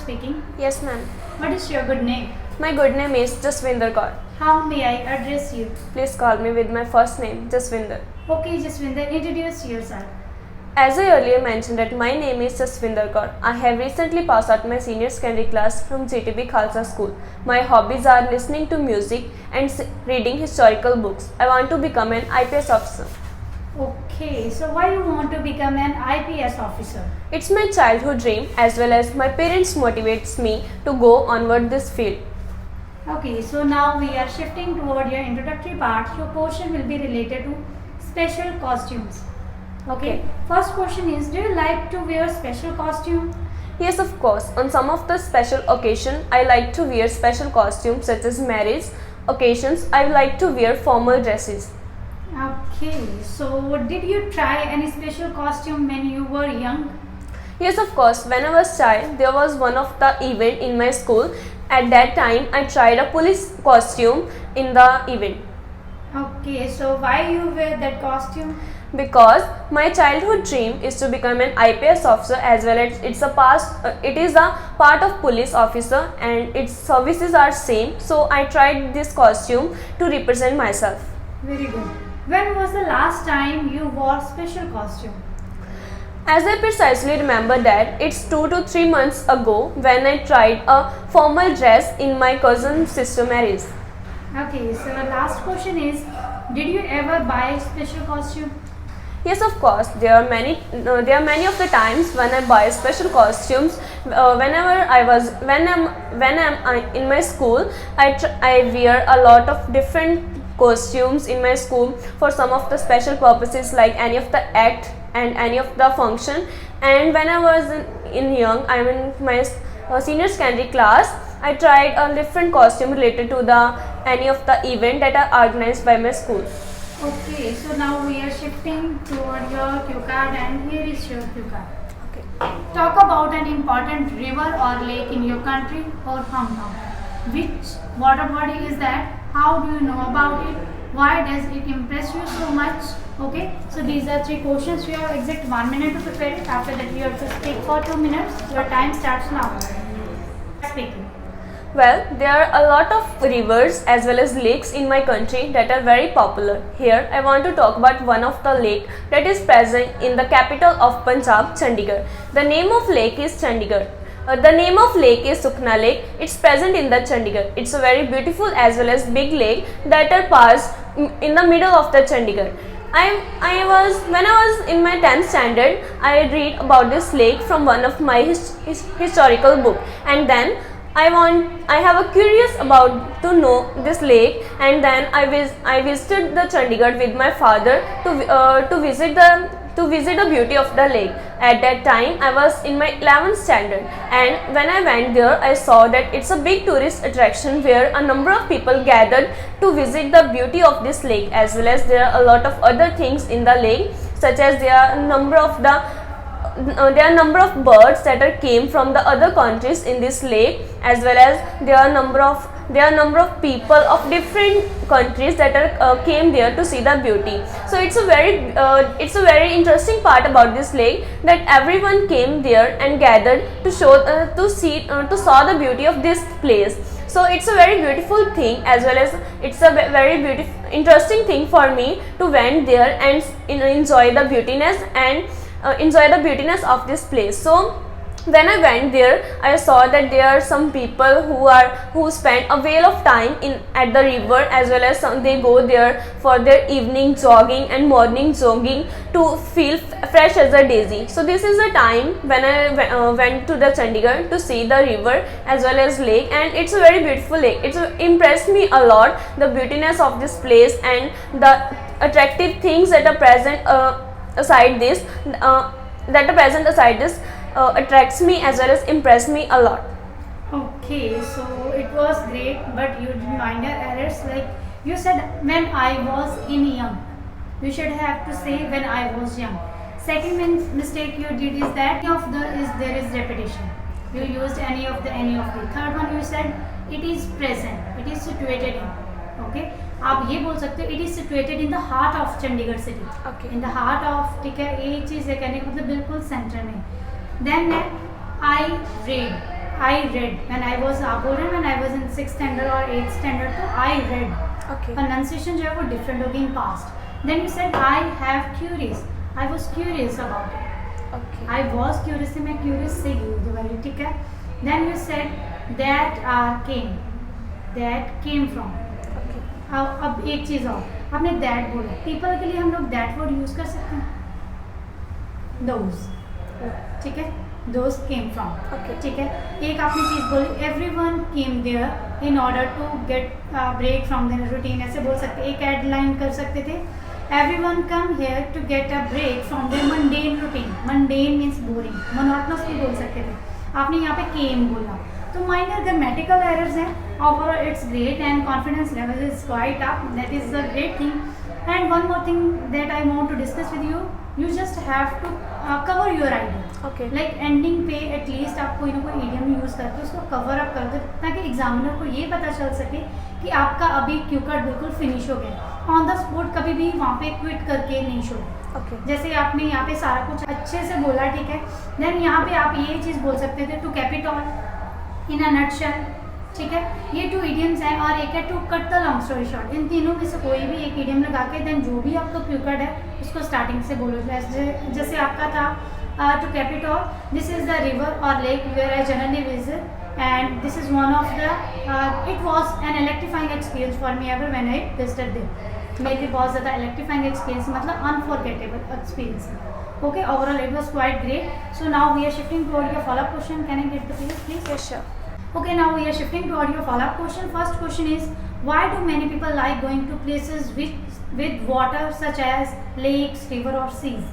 speaking. Yes, ma'am. What is your good name? My good name is Jaswinder Kaur. How may I address you? Please call me with my first name, Jaswinder. Okay, Jaswinder, introduce yourself. As I earlier mentioned that my name is Jaswinder Kaur. I have recently passed out my senior secondary class from GTB Khalsa School. My hobbies are listening to music and reading historical books. I want to become an IPS officer. Okay, so why you want to become an IPS officer? It's my childhood dream as well as my parents motivates me to go onward this field. Okay, so now we are shifting toward your introductory part. Your question will be related to special costumes. Okay. First question is, do you like to wear special costume? Yes, of course. On some of the special occasions, I like to wear special costumes such as marriage occasions. I like to wear formal dresses. Okay, so did you try any special costume when you were young? Yes, of course. When I was child, there was one of the event in my school. At that time, I tried a police costume in the event. Okay, so why you wear that costume? Because my childhood dream is to become an IPS officer as well as it is a part of police officer and its services are same. So I tried this costume to represent myself. Very good. When was the last time you wore special costume? As I precisely remember that it's 2 to 3 months ago when I tried a formal dress in my cousin's sister marriage. Okay, so last question is, did you ever buy a special costume? Yes, of course. There are many of the times when I buy special costumes. Whenever I'm in my school, I wear a lot of different costumes in my school for some of the special purposes like any of the act and any of the function. And when I was I'm in my senior secondary class, I tried a different costume related to any of the event that are organized by my school. Okay, so now we are shifting toward your cue card and here is your cue card. Okay. Talk about an important river or lake in your country or hometown. Which water body is that? How do you know about it? Why does it impress you so much? Okay, so these are 3 questions. You have exact 1 minute to prepare it. After that you have to speak for 2 minutes. Your time starts now. Speaking. Well, there are a lot of rivers as well as lakes in my country that are very popular. Here, I want to talk about one of the lake that is present in the capital of Punjab, Chandigarh. The name of lake is Chandigarh. The name of lake is Sukna Lake. It's present in the Chandigarh. It's a very beautiful as well as big lake that are passed in the middle of the Chandigarh. When I was in my 10th standard, I read about this lake from one of my historical book, and then I have a curious about to know this lake, and then I visited the Chandigarh with my father to visit the beauty of the lake. At that time I was in my 11th standard, and when I went there I saw that it's a big tourist attraction where a number of people gathered to visit the beauty of this lake, as well as there are a lot of other things in the lake, such as there are a number of birds that came from the other countries in this lake, as well as there are number of people of different countries that came there to see the beauty. So it's a very interesting part about this lake that everyone came there and gathered to saw the beauty of this place. So it's a very beautiful thing, as well as it's a very interesting thing for me to went there and enjoy the beautiness of this place. So when I went there, I saw that there are some people who spend a whale of time at the river, as well as they go there for their evening jogging and morning jogging to feel fresh as a daisy. So this is a time when I went to the Chandigarh to see the river as well as lake, and it's a very beautiful lake. It's impressed me a lot, the beautiness of this place and the attractive things that are present aside this attracts me as well as impress me a lot. Okay, so it was great, but you did minor errors, like you said when I was young. You should have to say when I was young. Second mistake you did is that there is repetition. You used any of the. Third one you said it is present. It is situated in. Okay. आप ये बोल सकते हो it is situated in the heart of Chandigarh city, in the heart of, ठीक है, एक चीज़ है कहने का मतलब बिल्कुल सेंटर में. Then I read, I read when I was आप बोल रहे हैं when I was in 6th standard or 8th standard तो I read. Okay. Pronunciation जो है वो different होगी in past. Then you said I have curious. I was curious about it. Okay. I was curious से मैं curious से use दोबारा ठीक है. Then you said that came. That came from. Okay. अब एक चीज़ और आपने that बोला. People के लिए हम लोग that word use कर सकते हैं. Those. ठीक है. Those came from. Okay. ठीक है. एक आपने चीज़ बोली everyone came there in order to get break from their routine ऐसे बोल सकते. एक headline कर सकते थे. Everyone come here to get a break from their mundane routine. Mundane means boring. Monotonous भी बोल सकते थे. आपने यहाँ पे came बोला. तो minor grammatical errors हैं. Overall it's great and confidence level is quite up. That is a great thing. And one more thing that I want to discuss with you. You just have to cover your idea. Okay. Like ending पे at least आप कोई ना कोई idiom use करके उसको cover up कर दो ताकि एग्जामिनर को ये पता चल सके कि आपका अभी क्यू कार्ड बिल्कुल फिनिश हो गया. ऑन द स्पॉट कभी भी वहाँ पे क्विट करके नहीं छोड़ो. Okay. जैसे आपने यहाँ पे सारा कुछ अच्छे से बोला ठीक है. देन यहाँ पे आप ये चीज़ बोल सकते थे to cap it all in a nutshell. ठीक है. ये 2 idioms हैं और एक है to cut the long story short. इन तीनों में से कोई भी एक idiom लगा के देन जो भी आपका क्यू कार्ड है उसको स्टार्टिंग से बोलो. जैसे आपका था to cap it all, this is the river or lake where I generally visit, and this is one of the it was an electrifying experience for me ever when I visited there. मेरे लिए बहुत ज़्यादा electrifying experience मतलब unforgettable experience. Okay, overall it was quite great. So now we are shifting toward your follow-up question. Can I get the please? Yes, sure. Okay, now we are shifting toward your follow-up question. First question is, why do many people like going to places with water such as lakes, river or seas?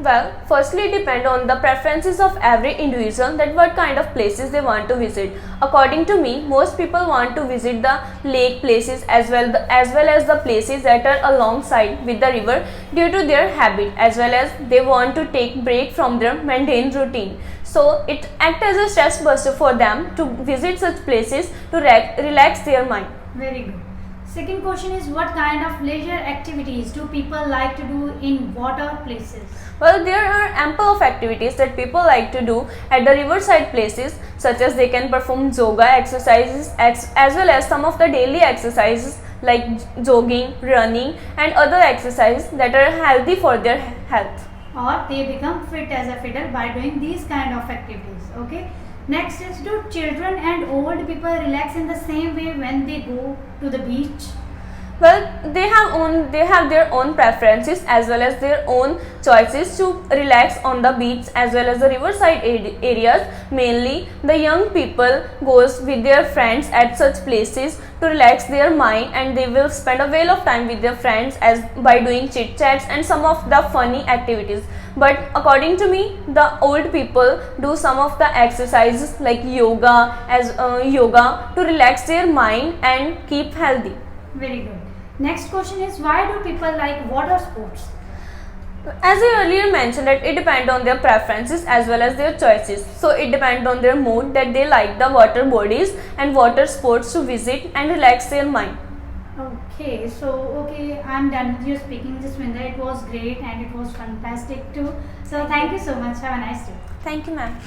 Well, firstly it depends on the preferences of every individual that what kind of places they want to visit. According to me, most people want to visit the lake places as well as the places that are alongside with the river due to their habit, as well as they want to take break from their mundane routine. So it acts as a stress buster for them to visit such places to relax their mind. Very good. Second question is, what kind of leisure activities do people like to do in water places? Well, there are ample of activities that people like to do at the riverside places, such as they can perform yoga exercises as well as some of the daily exercises like jogging, running and other exercises that are healthy for their health. Or they become fit as a fiddle by doing these kind of activities. Okay. Next is, do children and old people relax in the same way when they go to the beach? Well, they have their own preferences as well as their own choices to relax on the beach as well as the riverside areas. Mainly, the young people goes with their friends at such places to relax their mind, and they will spend a whale of time with their friends as by doing chit chats and some of the funny activities. But according to me, the old people do some of the exercises like yoga to relax their mind and keep healthy. Very good. Next question is, why do people like water sports? As I earlier mentioned, that it depends on their preferences as well as their choices. So it depends on their mood that they like the water bodies and water sports to visit and relax their mind. Okay, so I'm done with your speaking, Jasminda. It was great and it was fantastic too. So thank you so much. Have a nice day. Thank you, ma'am.